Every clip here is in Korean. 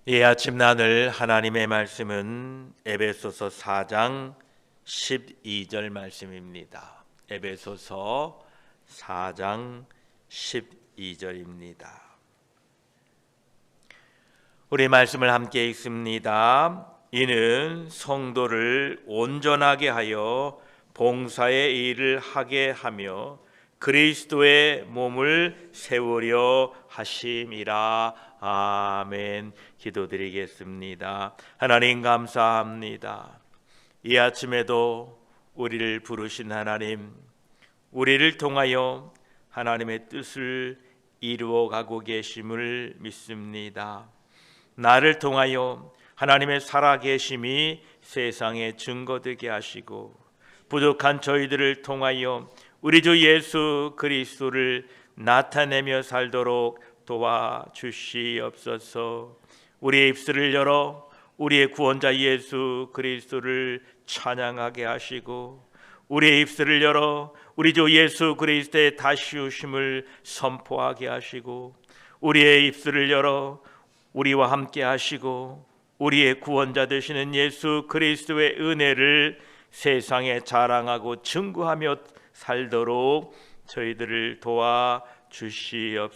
이 아침 나눌 하나님의 말씀은 에베소서 4장 12절 말씀입니다. 에베소서 4장 12절입니다. 우리 말씀을 함께 읽습니다. 이는 성도를 온전하게 하여 봉사의 일을 하게 하며 그리스도의 몸을 세우려 하심이라. 아멘. 기도드리겠습니다. 하나님 감사합니다. 이 아침에도 우리를 부르신 하나님, 우리를 통하여 하나님의 뜻을 이루어가고 계심을 믿습니다. 나를 통하여 하나님의 살아계심이 세상에 증거되게 하시고 부족한 저희들을 통하여 우리 주 예수 그리스도를 나타내며 살도록 도와주시옵소서. 우리의 입술을 열어 우리의 구원자 예수 그리스도를 찬양하게 하시고 우리의 입술을 열어 우리 주 예수 그리스도의 다시 오심을 선포하게 하시고 우리의 입술을 열어 우리와 함께 하시고 우리의 구원자 되시는 예수 그리스도의 은혜를 세상에 자랑하고 증거하며 살도록 저희들을 도와주시옵소서.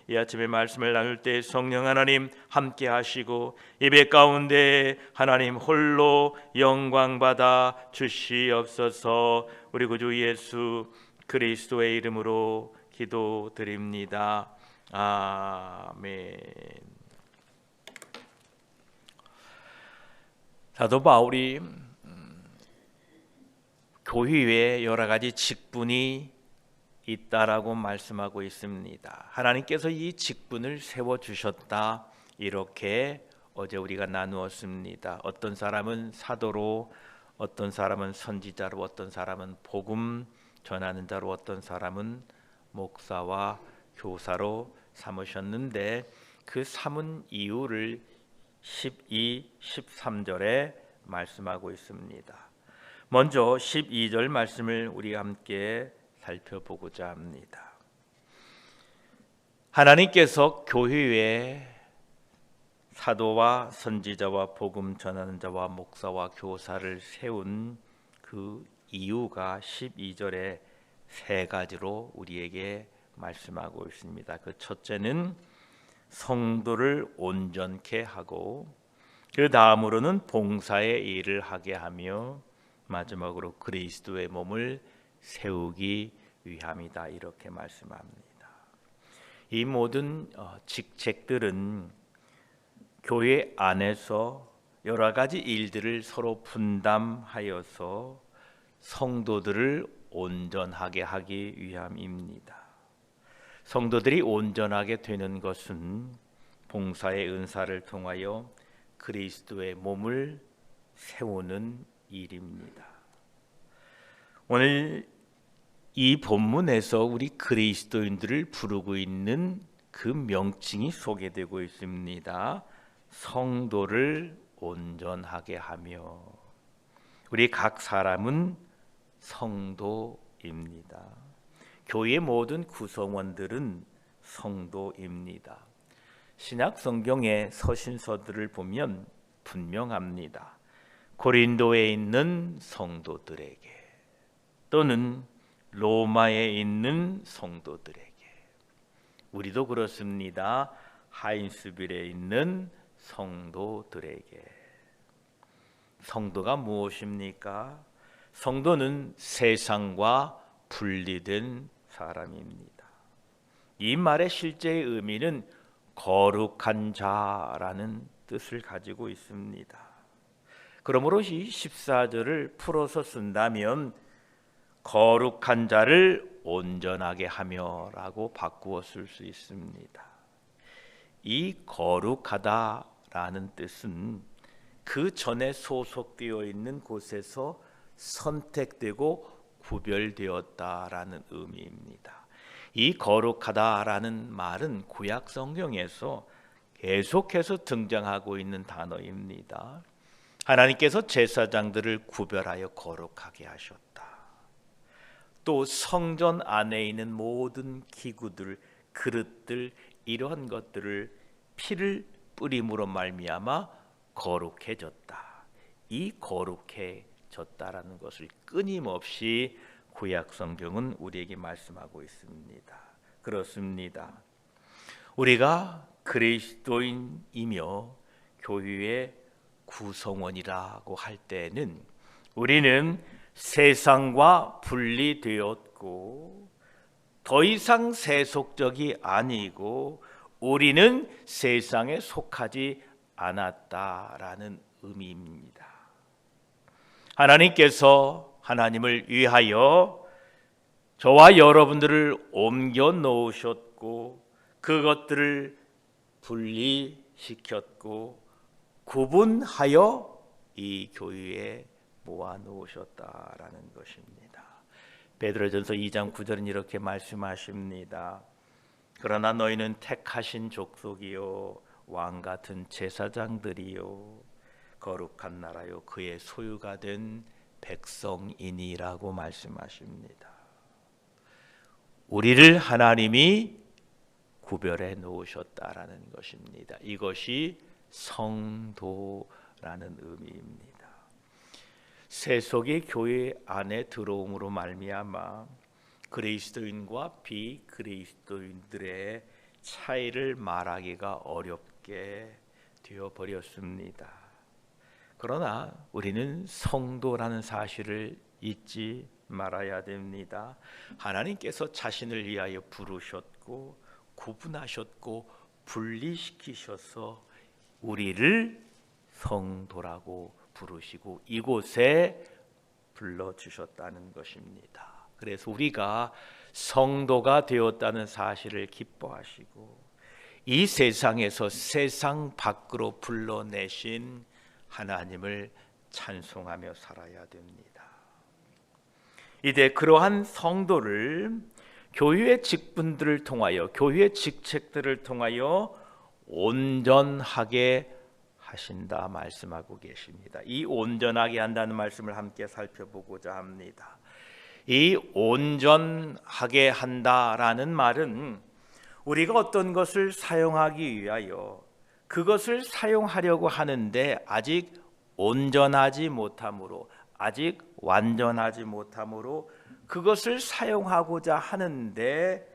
이 아침에 말씀을 나눌 때 성령 하나님 함께 하시고 예배 가운데 하나님 홀로 영광 받아 주시옵소서. 우리 구주 예수 그리스도의 이름으로 기도드립니다. 아멘. 사도 바울이 교회에 여러 가지 직분이 있다라고 말씀하고 있습니다. 하나님께서 이 직분을 세워주셨다, 이렇게 어제 우리가 나누었습니다. 어떤 사람은 사도로, 어떤 사람은 선지자로, 어떤 사람은 복음 전하는 자로, 어떤 사람은 목사와 교사로 삼으셨는데 그 삼은 이유를 12, 13절에 말씀하고 있습니다. 먼저 12절 말씀을 우리가 함께 살펴보고자 합니다. 하나님께서 교회에 사도와 선지자와 복음 전하는 자와 목사와 교사를 세운 그 이유가 12절에 세 가지로 우리에게 말씀하고 있습니다. 그 첫째는 성도를 온전케 하고, 그 다음으로는 봉사의 일을 하게 하며, 마지막으로 그리스도의 몸을 세우기 위함이다, 이렇게 말씀합니다. 이 모든 직책들은 교회 안에서 여러 가지 일들을 서로 분담하여서 성도들을 온전하게 하기 위함입니다. 성도들이 온전하게 되는 것은 봉사의 은사를 통하여 그리스도의 몸을 세우는 일입니다. 오늘 이 본문에서 우리 그리스도인들을 부르고 있는 그 명칭이 소개되고 있습니다. 성도를 온전하게 하며, 우리 각 사람은 성도입니다. 교회의 모든 구성원들은 성도입니다. 신약 성경의 서신서들을 보면 분명합니다. 고린도에 있는 성도들에게, 또는 로마에 있는 성도들에게, 우리도 그렇습니다. 하인스빌에 있는 성도들에게. 성도가 무엇입니까? 성도는 세상과 분리된 사람입니다. 이 말의 실제의 의미는 거룩한 자라는 뜻을 가지고 있습니다. 그러므로 이 14절을 풀어서 쓴다면 거룩한 자를 온전하게 하며 라고 바꾸어 쓸 수 있습니다. 이 거룩하다라는 뜻은 그 전에 소속되어 있는 곳에서 선택되고 구별되었다라는 의미입니다. 이 거룩하다라는 말은 구약 성경에서 계속해서 등장하고 있는 단어입니다. 하나님께서 제사장들을 구별하여 거룩하게 하셨다. 또 성전 안에 있는 모든 기구들, 그릇들, 이러한 것들을 피를 뿌림으로 말미암아 거룩해졌다. 이 거룩해졌다라는 것을 끊임없이 구약 성경은 우리에게 말씀하고 있습니다. 그렇습니다. 우리가 그리스도인이며 교회의 구성원이라고 할 때는 우리는 세상과 분리되었고 더 이상 세속적이 아니고 우리는 세상에 속하지 않았다라는 의미입니다. 하나님께서 하나님을 위하여 저와 여러분들을 옮겨 놓으셨고 그것들을 분리시켰고 구분하여 이 교회에 모아 놓으셨다라는 것입니다. 베드로전서 2장 9절은 이렇게 말씀하십니다. 그러나 너희는 택하신 족속이요 왕 같은 제사장들이요 거룩한 나라요 그의 소유가 된 백성이니라고 말씀하십니다. 우리를 하나님이 구별해 놓으셨다라는 것입니다. 이것이 성도라는 의미입니다. 세속의 교회 안에 들어옴으로 말미암아 그리스도인과 비그리스도인들의 차이를 말하기가 어렵게 되어버렸습니다. 그러나 우리는 성도라는 사실을 잊지 말아야 됩니다. 하나님께서 자신을 위하여 부르셨고 구분하셨고 분리시키셔서 우리를 성도라고 부르시고 이곳에 불러주셨다는 것입니다. 그래서 우리가 성도가 되었다는 사실을 기뻐하시고 이 세상에서 세상 밖으로 불러내신 하나님을 찬송하며 살아야 됩니다. 이제 그러한 성도를 교회의 직분들을 통하여 교회의 직책들을 통하여 온전하게 하신다 말씀하고 계십니다. 이 온전하게 한다는 말씀을 함께 살펴보고자 합니다. 이 온전하게 한다라는 말은 우리가 어떤 것을 사용하기 위하여 그것을 사용하려고 하는데 아직 온전하지 못함으로 아직 완전하지 못함으로 그것을 사용하고자 하는데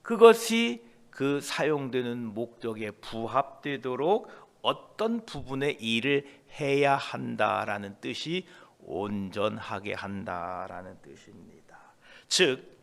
그것이 그 사용되는 목적에 부합되도록 어떤 부분의 일을 해야 한다라는 뜻이 온전하게 한다라는 뜻입니다. 즉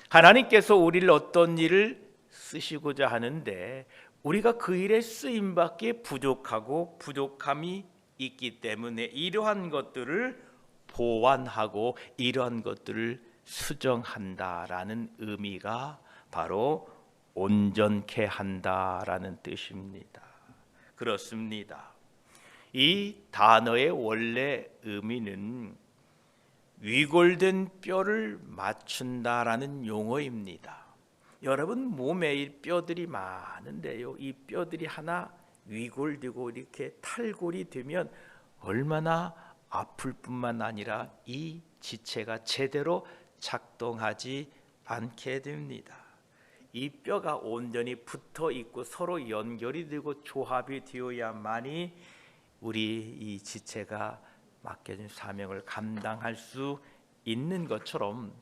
하나님께서 우리를 어떤 일을 쓰시고자 하는데 우리가 그 일에 쓰임밖에 부족하고 부족함이 있기 때문에 이러한 것들을 보완하고 이러한 것들을 수정한다라는 의미가 바로 온전케 한다라는 뜻입니다. 그렇습니다. 이 단어의 원래 의미는 위골된 뼈를 맞춘다라는 용어입니다. 여러분 몸에 이 뼈들이 많은데요. 이 뼈들이 하나 위골되고 이렇게 탈골이 되면 얼마나 아플 뿐만 아니라 이 지체가 제대로 작동하지 않게 됩니다. 이 뼈가 온전히 붙어 있고 서로 연결이 되고 조합이 되어야만이 우리 이 지체가 맡겨진 사명을 감당할 수 있는 것처럼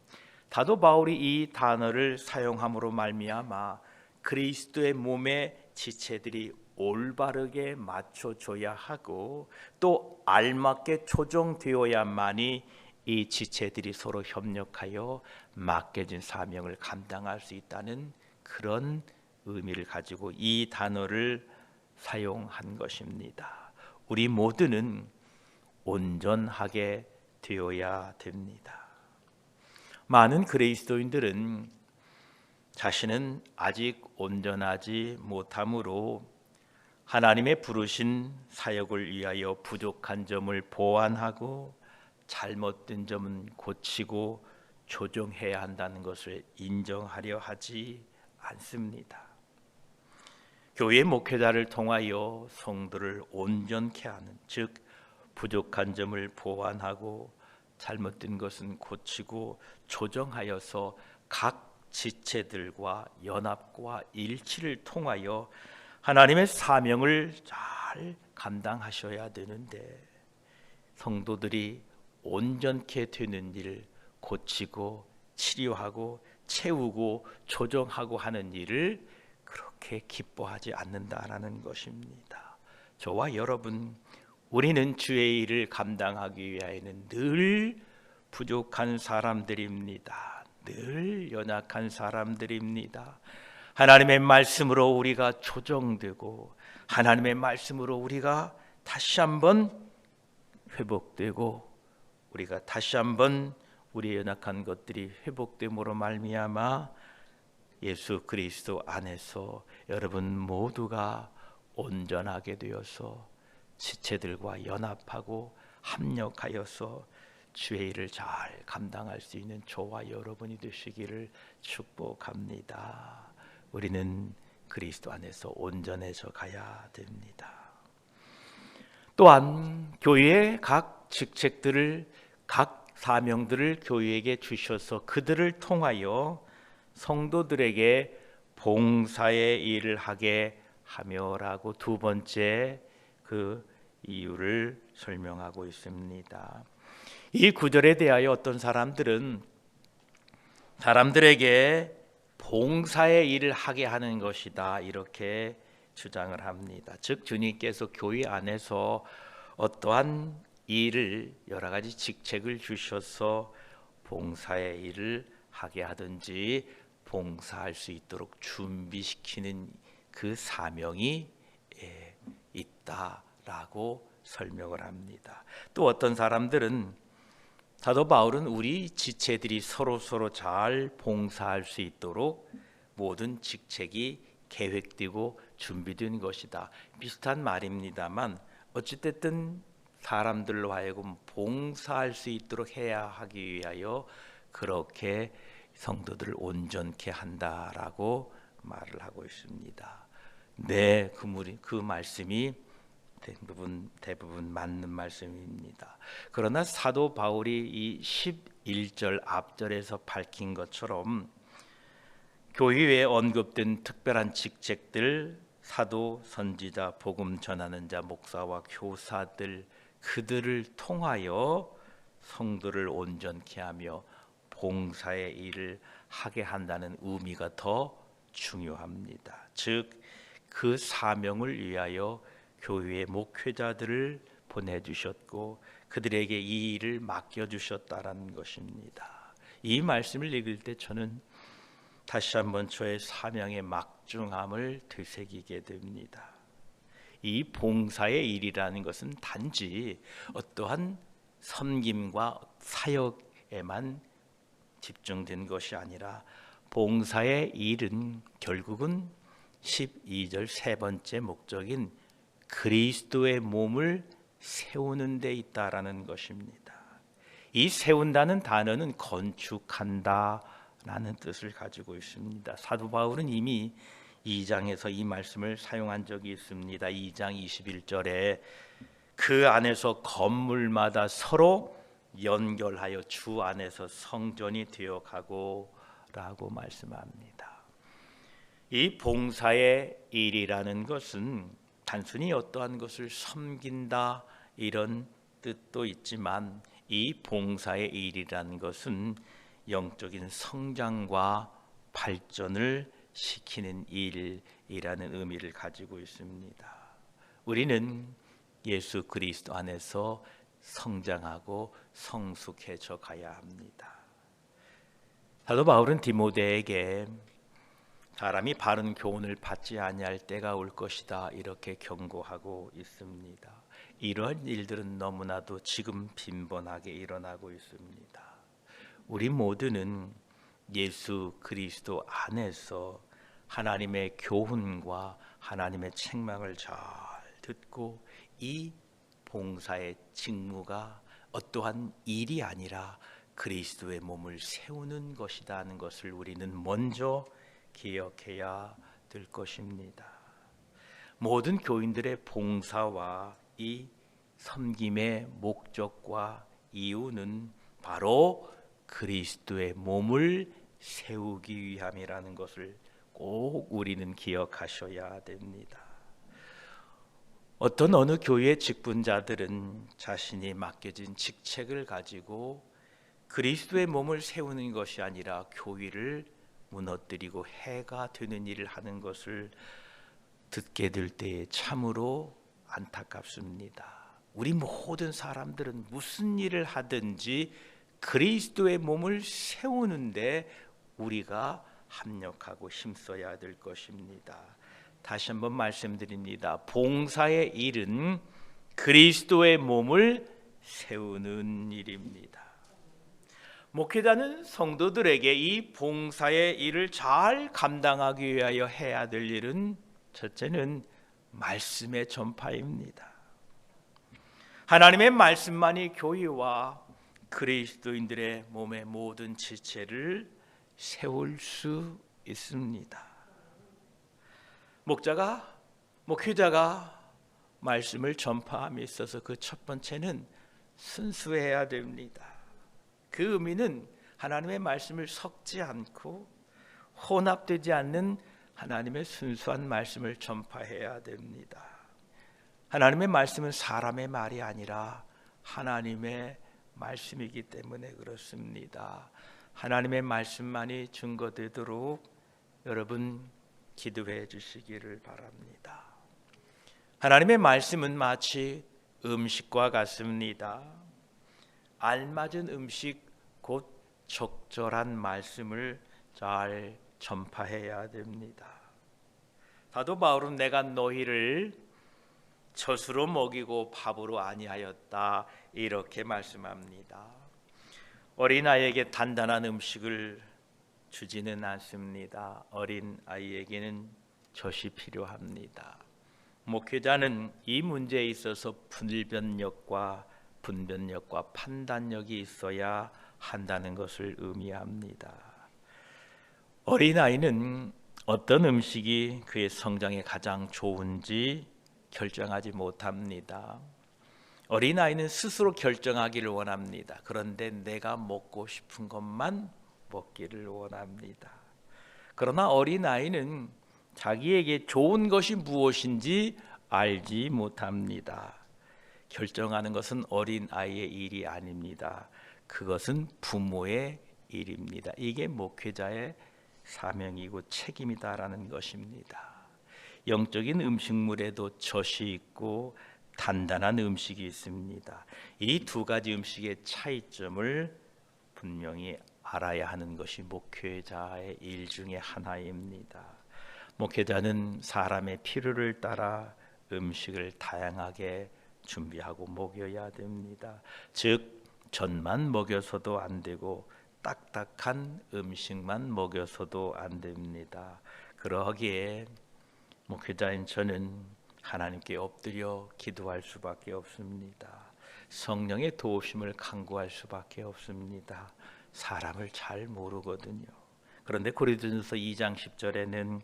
사도 바울이 이 단어를 사용함으로 말미암아 그리스도의 몸의 지체들이 올바르게 맞춰줘야 하고 또 알맞게 조정되어야만이 이 지체들이 서로 협력하여 맡겨진 사명을 감당할 수 있다는 그런 의미를 가지고 이 단어를 사용한 것입니다. 우리 모두는 온전하게 되어야 됩니다. 많은 그리스도인들은 자신은 아직 온전하지 못하므로 하나님의 부르신 사역을 위하여 부족한 점을 보완하고 잘못된 점은 고치고 조정해야 한다는 것을 인정하려 하지 않습니다. 교회 목회자를 통하여 성도를 온전케 하는, 즉 부족한 점을 보완하고 잘못된 것은 고치고 조정하여서 각 지체들과 연합과 일치를 통하여 하나님의 사명을 잘 감당하셔야 되는데 성도들이 온전케 되는 일, 고치고 치료하고 채우고 조정하고 하는 일을 그렇게 기뻐하지 않는다라는 것입니다. 저와 여러분, 우리는 주의 일을 감당하기 위하여는 늘 부족한 사람들입니다. 늘 연약한 사람들입니다. 하나님의 말씀으로 우리가 조정되고 하나님의 말씀으로 우리가 다시 한번 회복되고 우리가 다시 한번 우리의 연약한 것들이 회복됨으로 말미암아 예수 그리스도 안에서 여러분 모두가 온전하게 되어서 지체들과 연합하고 합력하여서 주의 일을 잘 감당할 수 있는 저와 여러분이 되시기를 축복합니다. 우리는 그리스도 안에서 온전해져 가야 됩니다. 또한 교회의 각 직책들을, 각 사명들을 교회에게 주셔서 그들을 통하여 성도들에게 봉사의 일을 하게 하며라고 두 번째 그 이유를 설명하고 있습니다. 이 구절에 대하여 어떤 사람들은 사람들에게 봉사의 일을 하게 하는 것이다 이렇게 주장을 합니다. 즉 주님께서 교회 안에서 어떠한 일을 여러 가지 직책을 주셔서 봉사의 일을 하게 하든지 봉사할 수 있도록 준비시키는 그 사명이 있다라고 설명을 합니다. 또 어떤 사람들은 사도 바울은 우리 지체들이 서로 잘 봉사할 수 있도록 모든 직책이 계획되고 준비된 것이다. 비슷한 말입니다만 어찌됐든 사람들로 하여금 봉사할 수 있도록 해야 하기 위하여 그렇게 성도들을 온전케 한다라고 말을 하고 있습니다. 네, 그 말씀이 대부분 맞는 말씀입니다. 그러나 사도 바울이 이 11절 앞절에서 밝힌 것처럼 교회에 언급된 특별한 직책들, 사도, 선지자, 복음 전하는 자, 목사와 교사들, 그들을 통하여 성도를 온전케 하며 봉사의 일을 하게 한다는 의미가 더 중요합니다. 즉 그 사명을 위하여 교회의 목회자들을 보내주셨고 그들에게 이 일을 맡겨주셨다라는 것입니다. 이 말씀을 읽을 때 저는 다시 한번 저의 사명의 막중함을 되새기게 됩니다. 이 봉사의 일이라는 것은 단지 어떠한 섬김과 사역에만 집중된 것이 아니라 봉사의 일은 결국은 12절 세 번째 목적인 그리스도의 몸을 세우는 데 있다라는 것입니다. 이 세운다는 단어는 건축한다라는 뜻을 가지고 있습니다. 사도 바울은 이미 2장에서 이 말씀을 사용한 적이 있습니다. 2장 21절에 그 안에서 건물마다 서로 연결하여 주 안에서 성전이 되어가고 라고 말씀합니다. 이 봉사의 일이라는 것은 단순히 어떠한 것을 섬긴다 이런 뜻도 있지만 이 봉사의 일이라는 것은 영적인 성장과 발전을 시키는 일이라는 의미를 가지고 있습니다. 우리는 예수 그리스도 안에서 성장하고 성숙해져 가야 합니다. 사도 바울은 디모데에게 사람이 바른 교훈을 받지 아니할 때가 올 것이다 이렇게 경고하고 있습니다. 이러한 일들은 너무나도 지금 빈번하게 일어나고 있습니다. 우리 모두는 예수 그리스도 안에서 하나님의 교훈과 하나님의 책망을 잘 듣고 이 봉사의 직무가 어떠한 일이 아니라 그리스도의 몸을 세우는 것이다 하는 것을 우리는 먼저 기억해야 될 것입니다. 모든 교인들의 봉사와 이 섬김의 목적과 이유는 바로 그리스도의 몸을 세우기 위함이라는 것을 꼭 우리는 기억하셔야 됩니다. 어떤 어느 교회 직분자들은 자신이 맡겨진 직책을 가지고 그리스도의 몸을 세우는 것이 아니라 교회를 무너뜨리고 해가 되는 일을 하는 것을 듣게 될 때에 참으로 안타깝습니다. 우리 모든 사람들은 무슨 일을 하든지 그리스도의 몸을 세우는데 우리가 합력하고 힘써야 될 것입니다. 다시 한번 말씀드립니다. 봉사의 일은 그리스도의 몸을 세우는 일입니다. 목회자는 성도들에게 이 봉사의 일을 잘 감당하기 위하여 해야 될 일은 첫째는 말씀의 전파입니다. 하나님의 말씀만이 교회와 그리스도인들의 몸의 모든 지체를 세울 수 있습니다. 목회자가 말씀을 전파함에 있어서 그 첫 번째는 순수해야 됩니다. 그 의미는 하나님의 말씀을 섞지 않고 혼합되지 않는 하나님의 순수한 말씀을 전파해야 됩니다. 하나님의 말씀은 사람의 말이 아니라 하나님의 말씀이기 때문에 그렇습니다. 하나님의 말씀만이 증거되도록 여러분 기도해 주시기를 바랍니다. 하나님의 말씀은 마치 음식과 같습니다. 알맞은 음식 곧 적절한 말씀을 잘 전파해야 됩니다. 사도 바울은 내가 너희를 젖으로 먹이고 밥으로 아니하였다 이렇게 말씀합니다. 어린아이에게 단단한 음식을 주지는 않습니다. 어린 아이에게는 젖이 필요합니다. 목회자는 이 문제에 있어서 분별력과 판단력이 있어야 한다는 것을 의미합니다. 어린아이는 어떤 음식이 그의 성장에 가장 좋은지 결정하지 못합니다. 어린아이는 스스로 결정하기를 원합니다. 그런데 내가 먹고 싶은 것만 먹기를 원합니다. 그러나 어린아이는 자기에게 좋은 것이 무엇인지 알지 못합니다. 결정하는 것은 어린아이의 일이 아닙니다. 그것은 부모의 일입니다. 이게 목회자의 사명이고 책임이다라는 것입니다. 영적인 음식물에도 젖이 있고 단단한 음식이 있습니다. 이 두 가지 음식의 차이점을 분명히 알아야 하는 것이 목회자의 일 중에 하나입니다. 목회자는 사람의 필요를 따라 음식을 다양하게 준비하고 먹여야 됩니다. 즉 젖만 먹여서도 안 되고 딱딱한 음식만 먹여서도 안 됩니다. 그러기에 목회자인 저는 하나님께 엎드려 기도할 수밖에 없습니다. 성령의 도우심을 간구할 수밖에 없습니다. 사람을 잘 모르거든요. 그런데 고린도전서 2장 10절에는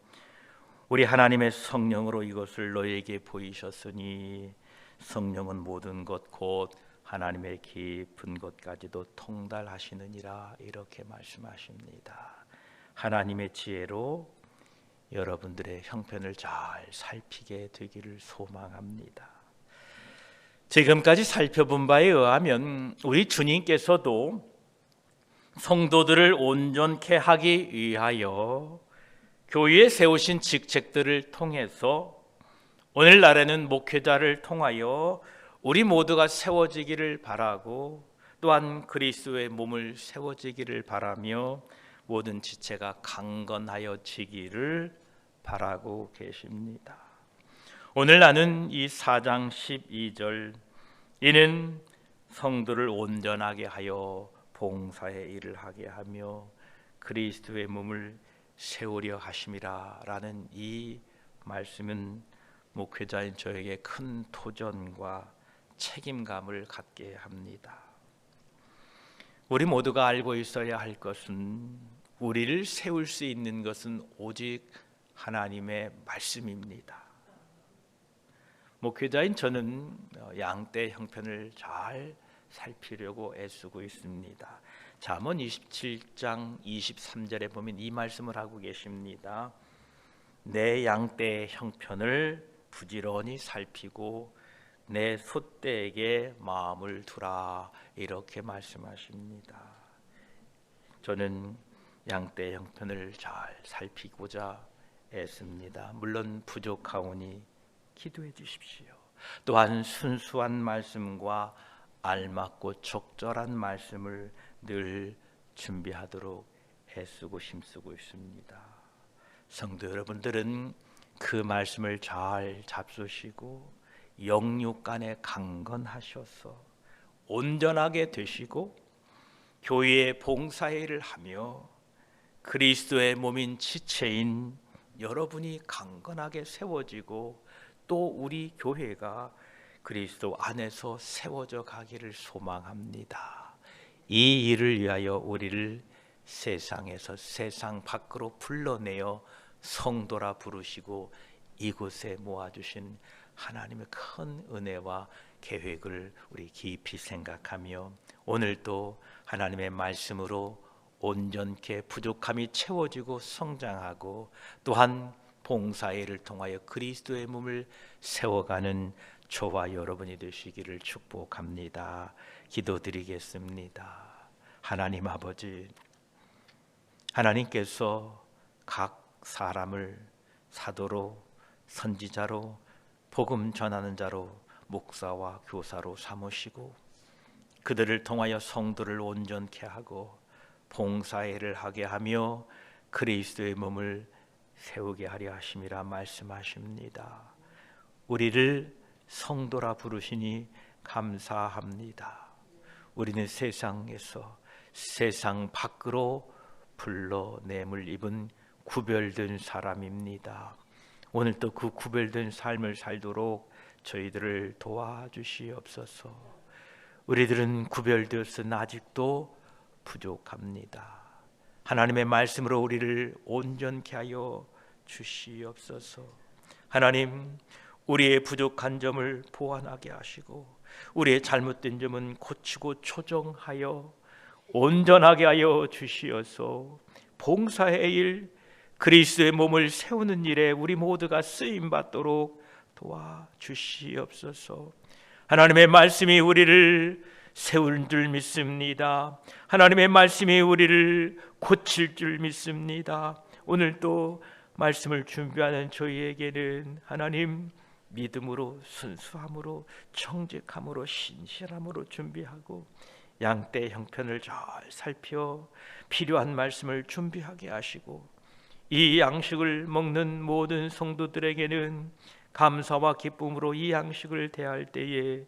우리 하나님의 성령으로 이것을 너에게 보이셨으니 성령은 모든 것 곧 하나님의 깊은 것까지도 통달하시느니라 이렇게 말씀하십니다. 하나님의 지혜로 여러분들의 형편을 잘 살피게 되기를 소망합니다. 지금까지 살펴본 바에 의하면 우리 주님께서도 성도들을 온전케 하기 위하여 교회에 세우신 직책들을 통해서 오늘날에는 목회자를 통하여 우리 모두가 세워지기를 바라고 또한 그리스도의 몸을 세워지기를 바라며 모든 지체가 강건하여지기를 바라고 계십니다. 오늘 나눈 이 4장 12절 이는 성도를 온전하게 하여 봉사의 일을 하게 하며 그리스도의 몸을 세우려 하심이라 라는 이 말씀은 목회자인 저에게 큰 도전과 책임감을 갖게 합니다. 우리 모두가 알고 있어야 할 것은 우리를 세울 수 있는 것은 오직 하나님의 말씀입니다. 목회자인 저는 양떼 형편을 잘 살피려고 애쓰고 있습니다. 잠언 27장 23절에 보면 이 말씀을 하고 계십니다. 내 양떼의 형편을 부지런히 살피고 내 숫대에게 마음을 두라, 이렇게 말씀하십니다. 저는 양떼 형편을 잘 살피고자 애씁니다. 물론 부족하오니 기도해 주십시오. 또한 순수한 말씀과 알맞고 적절한 말씀을 늘 준비하도록 애쓰고 힘쓰고 있습니다. 성도 여러분들은 그 말씀을 잘 잡수시고 영육간에 강건하셔서 온전하게 되시고 교회의 봉사일을 하며 그리스도의 몸인 지체인 여러분이 강건하게 세워지고 또 우리 교회가 그리스도 안에서 세워져 가기를 소망합니다. 이 일을 위하여 우리를 세상에서 세상 밖으로 불러내어 성도라 부르시고 이곳에 모아주신 하나님의 큰 은혜와 계획을 우리 깊이 생각하며 오늘도 하나님의 말씀으로 온전케 부족함이 채워지고 성장하고 또한 봉사일을 통하여 그리스도의 몸을 세워가는 저와 여러분이 되시기를 축복합니다. 기도드리겠습니다. 하나님 아버지, 하나님께서 각 사람을 사도로, 선지자로, 복음 전하는 자로, 목사와 교사로 삼으시고 그들을 통하여 성도를 온전케 하고 봉사일을 하게 하며 그리스도의 몸을 세우게 하려 하심이라 말씀하십니다. 우리를 성도라 부르시니 감사합니다. 우리는 세상에서 세상 밖으로 불러냄을 입은 구별된 사람입니다. 오늘도 그 구별된 삶을 살도록 저희들을 도와주시옵소서. 우리들은 구별되었으나 아직도 부족합니다. 하나님의 말씀으로 우리를 온전케 하여 주시옵소서. 하나님, 우리의 부족한 점을 보완하게 하시고 우리의 잘못된 점은 고치고 조정하여 온전하게 하여 주시어서 봉사의 일, 그리스도의 몸을 세우는 일에 우리 모두가 쓰임받도록 도와주시옵소서. 하나님의 말씀이 우리를 세울 줄 믿습니다. 하나님의 말씀이 우리를 고칠 줄 믿습니다. 오늘도 말씀을 준비하는 저희에게는 하나님 믿음으로, 순수함으로, 정직함으로, 신실함으로 준비하고 양떼 형편을 잘 살펴 필요한 말씀을 준비하게 하시고 이 양식을 먹는 모든 성도들에게는 감사와 기쁨으로 이 양식을 대할 때에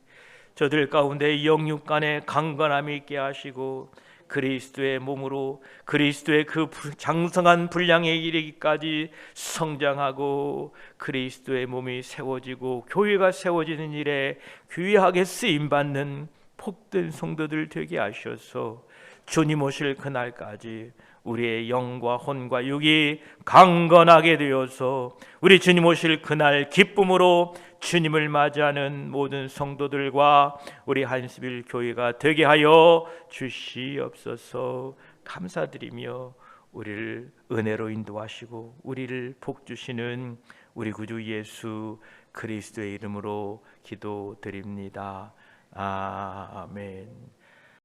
저들 가운데 영육간에 강건함이 있게 하시고 그리스도의 몸으로 그리스도의 그 장성한 분량에 이르기까지 성장하고 그리스도의 몸이 세워지고 교회가 세워지는 일에 귀하게 쓰임받는 복된 성도들 되게 하셔서 주님 오실 그날까지 우리의 영과 혼과 육이 강건하게 되어서 우리 주님 오실 그날 기쁨으로 주님을 맞이하는 모든 성도들과 우리 한시빌 교회가 되게 하여 주시옵소서. 감사드리며 우리를 은혜로 인도하시고 우리를 복 주시는 우리 구주 예수 그리스도의 이름으로 기도드립니다. 아멘.